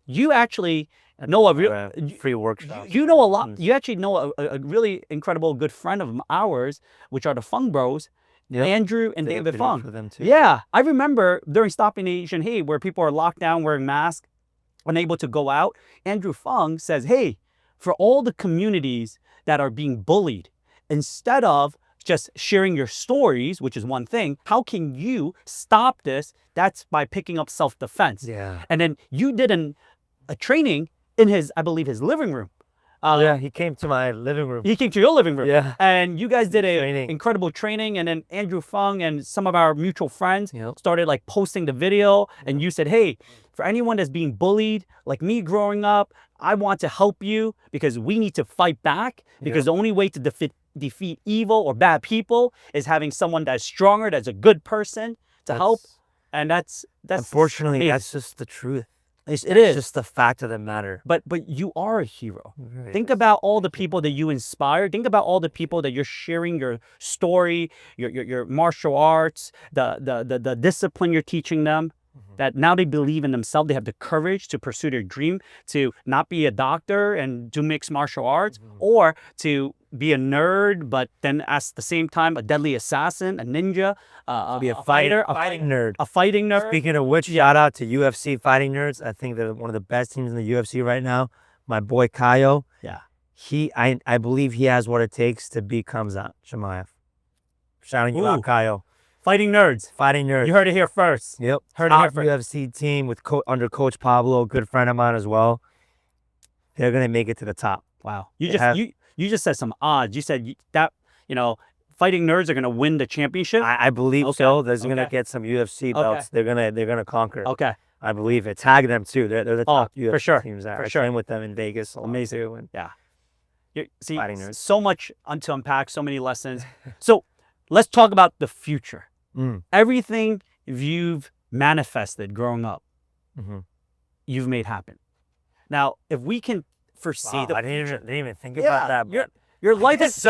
A: You actually know a
B: free workshop.
A: You know a lot. You actually know a really incredible good friend of ours, which are the Fung Bros, Andrew and David Fung.
B: For them too.
A: Yeah, I remember during Stopping Asian Hate, where people are locked down, wearing masks, unable to go out. Andrew Fung says, "Hey, for all the communities that are being bullied, instead of just sharing your stories, which is one thing. How can you stop this? That's by picking up self-defense.
B: Yeah.
A: And then you did a training in his, I believe, his living room.
B: Yeah, he came to my living room.
A: He came to your living room.
B: Yeah.
A: And you guys did a
B: Training.
A: incredible training. And then Andrew Fung and some of our mutual friends
B: Yep.
A: started like posting the video. And you said, hey, for anyone that's being bullied, like me growing up, I want to help you because we need to fight back. Because the only way to defeat evil or bad people is having someone that's stronger, that's a good person to help. And that's
B: Unfortunately,
A: amazing.
B: that's just the truth.
A: It
B: It's
A: is.
B: just the fact of the matter.
A: But you are a hero.
B: Right.
A: Think about all the people that you inspire. Think about all the people that you're sharing your story, your martial arts, the discipline you're teaching them. That now they believe in themselves. They have the courage to pursue their dream, to not be a doctor and do mixed martial arts, or to be a nerd, but then at the same time a deadly assassin, a ninja,
B: Be a
A: fighter,
B: fighting nerd.
A: a fighting nerd.
B: Speaking of which, shout out to UFC fighting nerds. I think they're one of the best teams in the UFC right now. My boy Kaio.
A: Yeah.
B: I believe he has what it takes to beat Khamzat Chimaev. Shouting you out, Kaio.
A: Fighting nerds.
B: Fighting nerds.
A: You heard it here first.
B: Yep.
A: Heard it here
B: Top
A: first.
B: UFC team with under Coach Pablo, a good friend of mine as well. They're gonna make it to the top.
A: Wow. You just said some odds. You said that fighting nerds are gonna win the championship.
B: I believe
A: Okay.
B: so. They're gonna
A: Okay.
B: get some UFC belts. They're gonna conquer.
A: Okay.
B: I believe it. Tag them too. They're the top UFC
A: for sure.
B: teams there.
A: For
B: I
A: sure.
B: trained with them in Vegas.
A: Amazing.
B: Too, and
A: See,
B: Fighting nerds.
A: so much to unpack, so many lessons. So let's talk about the future. Everything you've manifested growing up, you've made happen. Now, if we can foresee
B: I didn't even think about that. But
A: your life is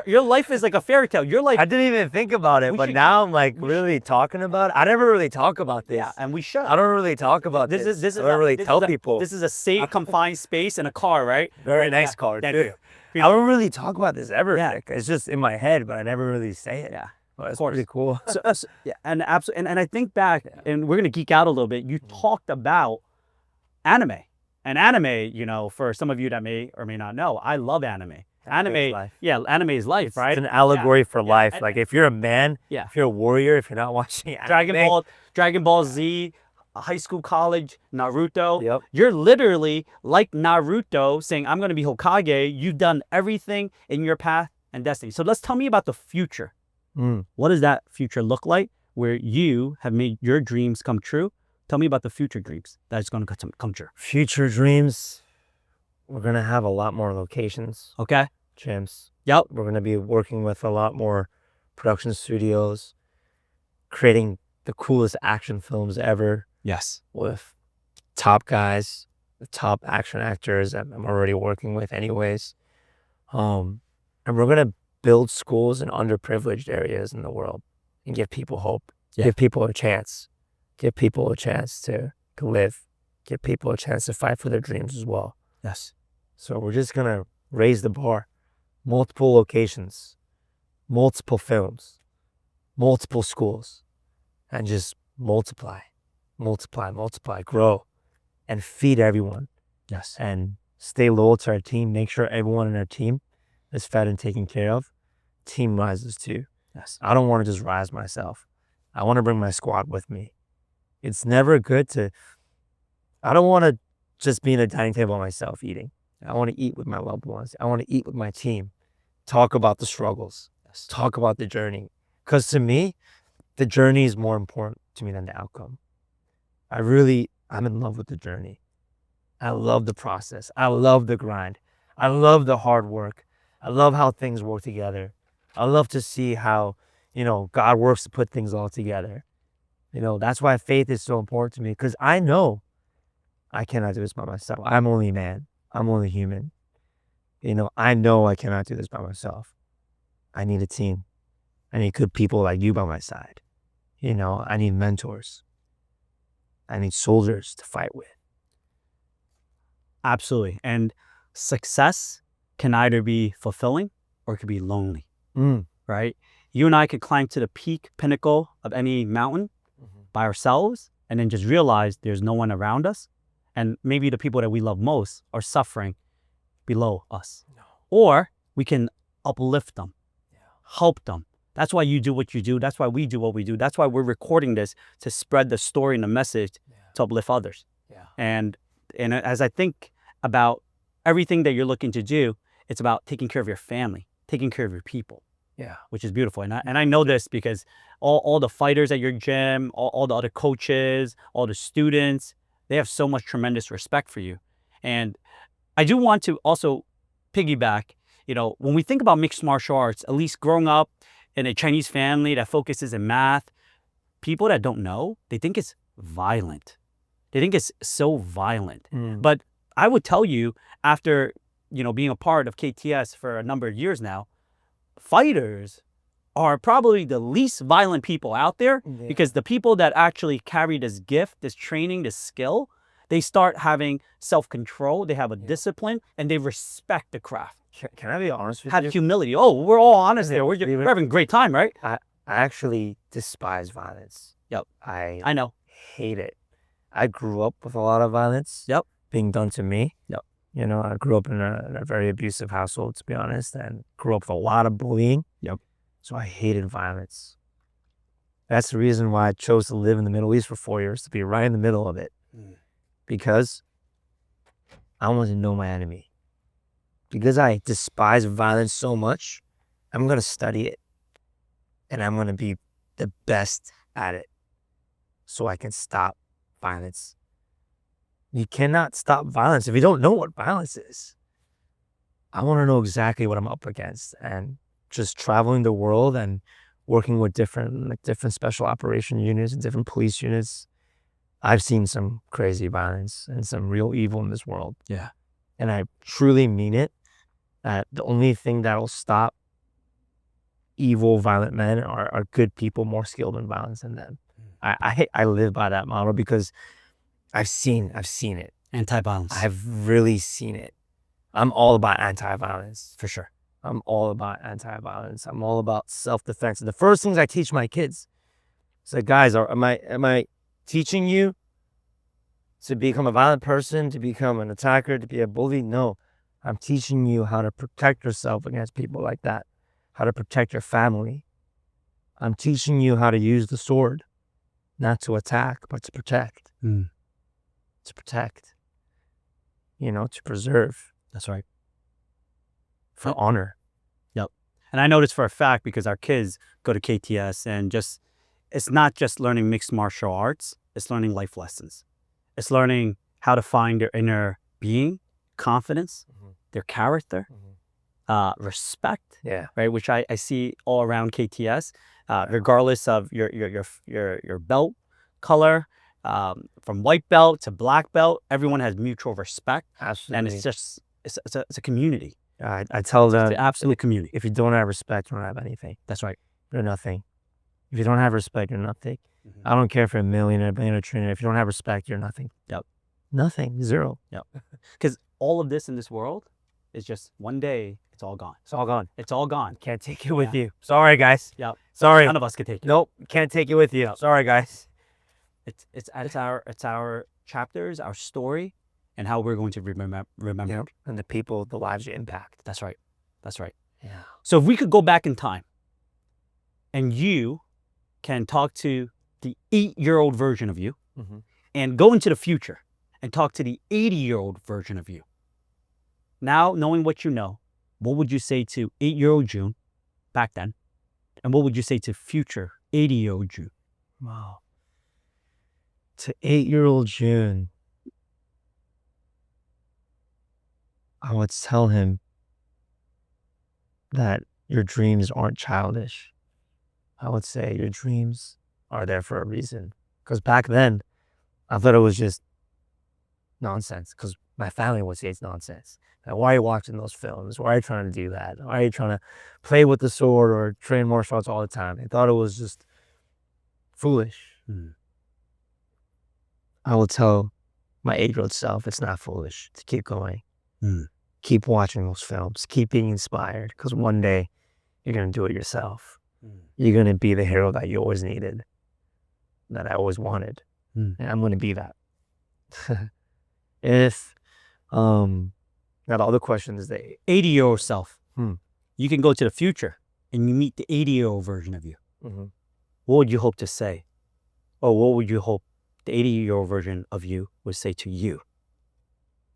A: your life is like a fairy tale. Your life.
B: I didn't even think about it, but now I'm like really talking about it. I never really talk about this.
A: Yeah, and we should.
B: I don't really talk about this. I don't really tell people.
A: This is a safe, confined space in a car, right?
B: Very nice car too. I don't really talk about this ever. Nick. It's just in my head, but I never really say it.
A: Yeah.
B: Well, it's pretty cool.
A: Yeah, and absolutely, and I think back, and we're gonna geek out a little bit. You talked about anime, and anime. For some of you that may or may not know, I love anime. Anime is life, right?
B: It's an allegory for life. Like if you're a man, if you're a warrior, if you're not watching anime,
A: Dragon Ball Z, high school, college, Naruto.
B: Yep.
A: You're literally like Naruto saying, I'm gonna be Hokage. You've done everything in your path and destiny. So let's tell me about the future. What does that future look like where you have made your dreams come true? Tell me about the future dreams that's going to come true.
B: Future dreams, we're going to have a lot more locations.
A: Okay.
B: Gyms.
A: Yep.
B: We're going to be working with a lot more production studios, creating the coolest action films ever
A: Yes.
B: with top guys, the top action actors that I'm already working with anyways. And we're going to build schools in underprivileged areas in the world and give people hope, give people a chance, give people a chance to live, give people a chance to fight for their dreams as well.
A: Yes.
B: So we're just going to raise the bar, multiple locations, multiple films, multiple schools, and just multiply, grow, and feed everyone.
A: Yes.
B: And stay loyal to our team, make sure everyone in our team is fed and taken care of. Team rises too.
A: Yes.
B: I don't want to just rise myself. I want to bring my squad with me. It's never good I don't want to just be in a dining table by myself eating. I want to eat with my loved ones. I want to eat with my team. Talk about the struggles. Talk about the journey. Because to me, the journey is more important to me than the outcome. I'm in love with the journey. I love the process. I love the grind. I love the hard work. I love how things work together. I love to see how, God works to put things all together. That's why faith is so important to me, because I know I cannot do this by myself. I'm only man. I'm only human. I know I cannot do this by myself. I need a team. I need good people like you by my side. I need mentors. I need soldiers to fight with.
A: Absolutely. And success can either be fulfilling or it could be lonely, right? You and I could climb to the peak pinnacle of any mountain by ourselves and then just realize there's no one around us. And maybe the people that we love most are suffering below us. No. Or we can uplift them, help them. That's why you do what you do. That's why we do what we do. That's why we're recording this, to spread the story and the message to uplift others.
B: Yeah.
A: And as I think about everything that you're looking to do, it's about taking care of your family, taking care of your people.
B: Yeah.
A: Which is beautiful. And I know this because all the fighters at your gym, all the other coaches, all the students, they have so much tremendous respect for you. And I do want to also piggyback, when we think about mixed martial arts, at least growing up in a Chinese family that focuses in math, people that don't know, they think it's violent. They think it's so violent. But I would tell you, after, being a part of KTS for a number of years now, fighters are probably the least violent people out there, because the people that actually carry this gift, this training, this skill, they start having self-control, they have a discipline, and they respect the craft.
B: Can I be honest with
A: Have
B: you?
A: humility. Oh, we're all honest here. We're having a great time, right?
B: I actually despise violence.
A: Yep.
B: I
A: know.
B: hate it. I grew up with a lot of violence.
A: Yep.
B: Being done to me.
A: Yep.
B: I grew up in a very abusive household, to be honest, and grew up with a lot of bullying.
A: Yep.
B: So I hated violence. That's the reason why I chose to live in the Middle East for 4 years, to be right in the middle of it. Because I wanted to know my enemy. Because I despise violence so much, I'm going to study it. And I'm going to be the best at it, so I can stop violence. You cannot stop violence if you don't know what violence is. I want to know exactly what I'm up against, and just traveling the world and working with different special operation units and different police units, I've seen some crazy violence and some real evil in this world.
A: Yeah.
B: And I truly mean it, that the only thing that'll stop evil, violent men are good people more skilled in violence than them. I live by that model because I've seen it.
A: Anti-violence.
B: I've really seen it. I'm all about anti-violence.
A: For sure.
B: I'm all about anti-violence. I'm all about self-defense. And the first things I teach my kids is like, guys, am I teaching you to become a violent person, to become an attacker, to be a bully? No. I'm teaching you how to protect yourself against people like that, how to protect your family. I'm teaching you how to use the sword, not to attack, but to protect. To protect, to preserve.
A: That's right.
B: For honor.
A: Yep. And I know this for a fact because our kids go to KTS, and it's not just learning mixed martial arts, it's learning life lessons. It's learning how to find their inner being, confidence, their character, respect, right? Which I see all around KTS, regardless of your belt color, from white belt to black belt, everyone has mutual respect.
B: Absolutely.
A: And it's just, it's a community.
B: I tell them,
A: it's an absolute community.
B: If you don't have respect, you don't have anything.
A: That's right.
B: You're nothing. If you don't have respect, you're nothing. I don't care if you're a millionaire, billionaire, trillionaire. If you don't have respect, you're nothing.
A: Yep.
B: Nothing. Zero.
A: Yep. Because all of this in this world is just one day, it's all gone.
B: It's all gone.
A: It's all gone.
B: Can't take it with you. Sorry, guys.
A: Yep.
B: Sorry.
A: None of us can take it.
B: Nope. Can't take it with you. Sorry, guys.
A: It's our chapters, our story, and how we're going to remember.
B: Yep. And the people, the lives you impact.
A: That's right. That's right.
B: Yeah.
A: So if we could go back in time, and you can talk to the 8-year-old version of you, and go into the future and talk to the 80-year-old version of you. Now, knowing what you know, what would you say to 8-year-old Jun back then? And what would you say to future 80-year-old Jun?
B: Wow. To 8-year-old Jun, I would tell him that your dreams aren't childish. I would say your dreams are there for a reason. Because back then, I thought it was just nonsense. Because my family would say it's nonsense. Like, why are you watching those films? Why are you trying to do that? Why are you trying to play with the sword or train martial arts all the time? They thought it was just foolish. I will tell my 8-year-old self it's not foolish to keep going. Keep watching those films. Keep being inspired. Because one day, you're going to do it yourself. You're going to be the hero that you always needed, that I always wanted. And I'm going to be that. If, now the other question is the
A: 80-year-old self. You can go to the future and you meet the 80-year-old version of you,
B: Mm-hmm.
A: what would you hope to say? Or what would you hope the 80-year-old version of you would say to you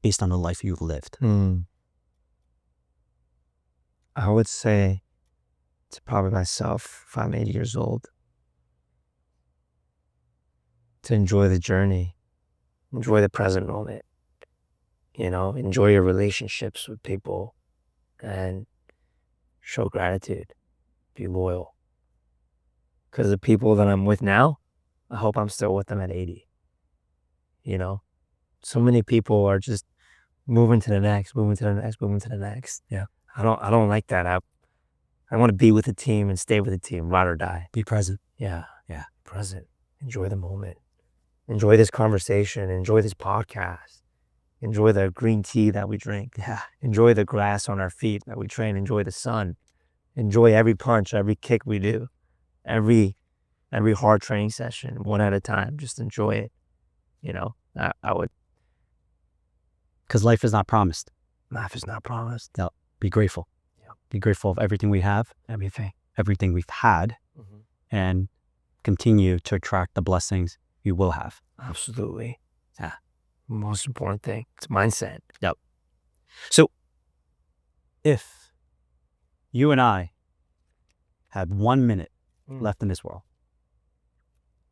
A: based on the life you've lived?
B: I would say to probably myself, if I'm 80 years old, to enjoy the journey, enjoy the present moment, enjoy your relationships with people and show gratitude, be loyal. Because the people that I'm with now, I hope I'm still with them at 80. So many people are just moving to the next, moving to the next, moving to the next.
A: Yeah.
B: I don't like that. I want to be with the team and stay with the team, ride or die.
A: Be present.
B: Yeah. Present. Enjoy the moment. Enjoy this conversation. Enjoy this podcast. Enjoy the green tea that we drink.
A: Yeah.
B: Enjoy the grass on our feet that we train. Enjoy the sun. Enjoy every punch, every kick we do. Every hard training session, one at a time. Just enjoy it. I would.
A: Because life is not promised.
B: Life is not promised.
A: No. Be grateful.
B: Yeah.
A: Be grateful of everything we have, everything we've had, and continue to attract the blessings you will have.
B: Absolutely.
A: Yeah.
B: Most important thing. It's mindset.
A: Yep. So if you and I had 1 minute left in this world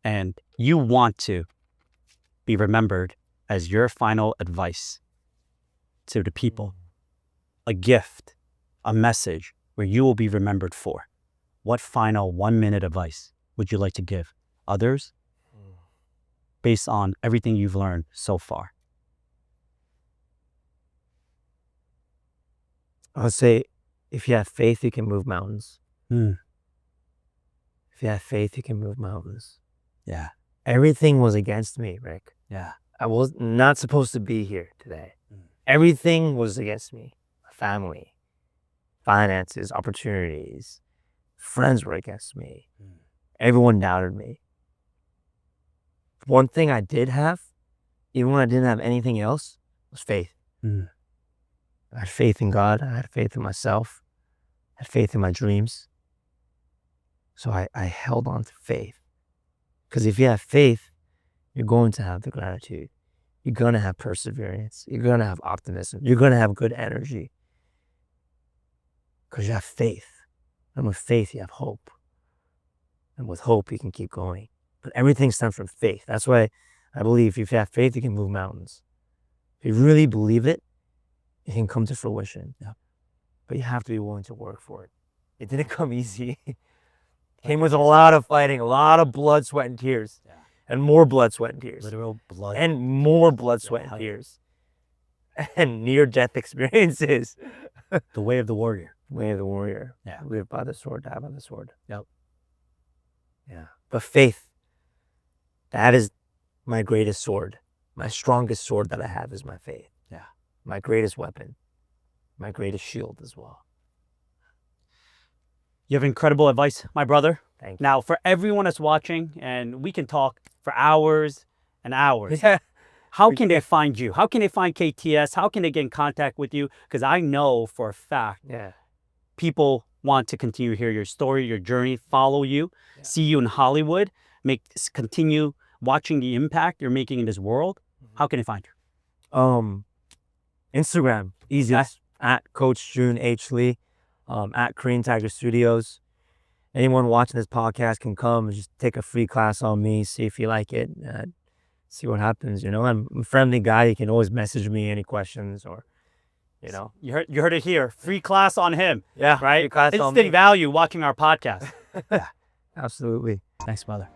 A: and you want to be remembered as your final advice to the people, a gift, a message where you will be remembered for, what final 1 minute advice would you like to give others based on everything you've learned so far?
B: I would say, if you have faith, you can move mountains. If you have faith, you can move mountains.
A: Yeah.
B: Everything was against me, Rick.
A: Yeah.
B: I was not supposed to be here today. Everything was against me. My family, finances, opportunities, friends were against me. Everyone doubted me. One thing I did have, even when I didn't have anything else, was faith. I had faith in God. I had faith in myself. I had faith in my dreams. So I held on to faith. Because if you have faith, you're going to have the gratitude. You're going to have perseverance. You're going to have optimism. You're going to have good energy. Because you have faith. And with faith, you have hope. And with hope, you can keep going. But everything stems from faith. That's why I believe if you have faith, you can move mountains. If you really believe it, it can come to fruition.
A: Yeah.
B: But you have to be willing to work for it. It didn't come easy. It came with a lot of fighting, a lot of blood, sweat, and tears. Yeah. And more blood, sweat, and tears.
A: Literal blood.
B: And more blood, sweat, and tears. And near-death experiences.
A: The way of the warrior.
B: Way of the warrior.
A: Yeah.
B: Live by the sword, die by the sword.
A: Yep.
B: Yeah. But faith, that is my greatest sword. My strongest sword that I have is my faith.
A: Yeah.
B: My greatest weapon. My greatest shield as well.
A: You have incredible advice, my brother.
B: Thank you.
A: Now, for everyone that's watching, and we can talk for hours and hours.
B: Yeah.
A: How can they find you? How can they find KTS? How can they get in contact with you? Because I know for a fact, people want to continue to hear your story, your journey, follow you, see you in Hollywood, continue watching the impact you're making in this world. How can they find you?
B: Instagram, easiest, at Coach Jun H. Lee, at Korean Tiger Studios. Anyone watching this podcast can come and just take a free class on me, see if you like it, see what happens. I'm a friendly guy. You can always message me any questions or,
A: You heard it here. Free class on him.
B: Yeah,
A: right?
B: Free class on me.
A: Instant value watching our podcast.
B: Absolutely.
A: Thanks, brother.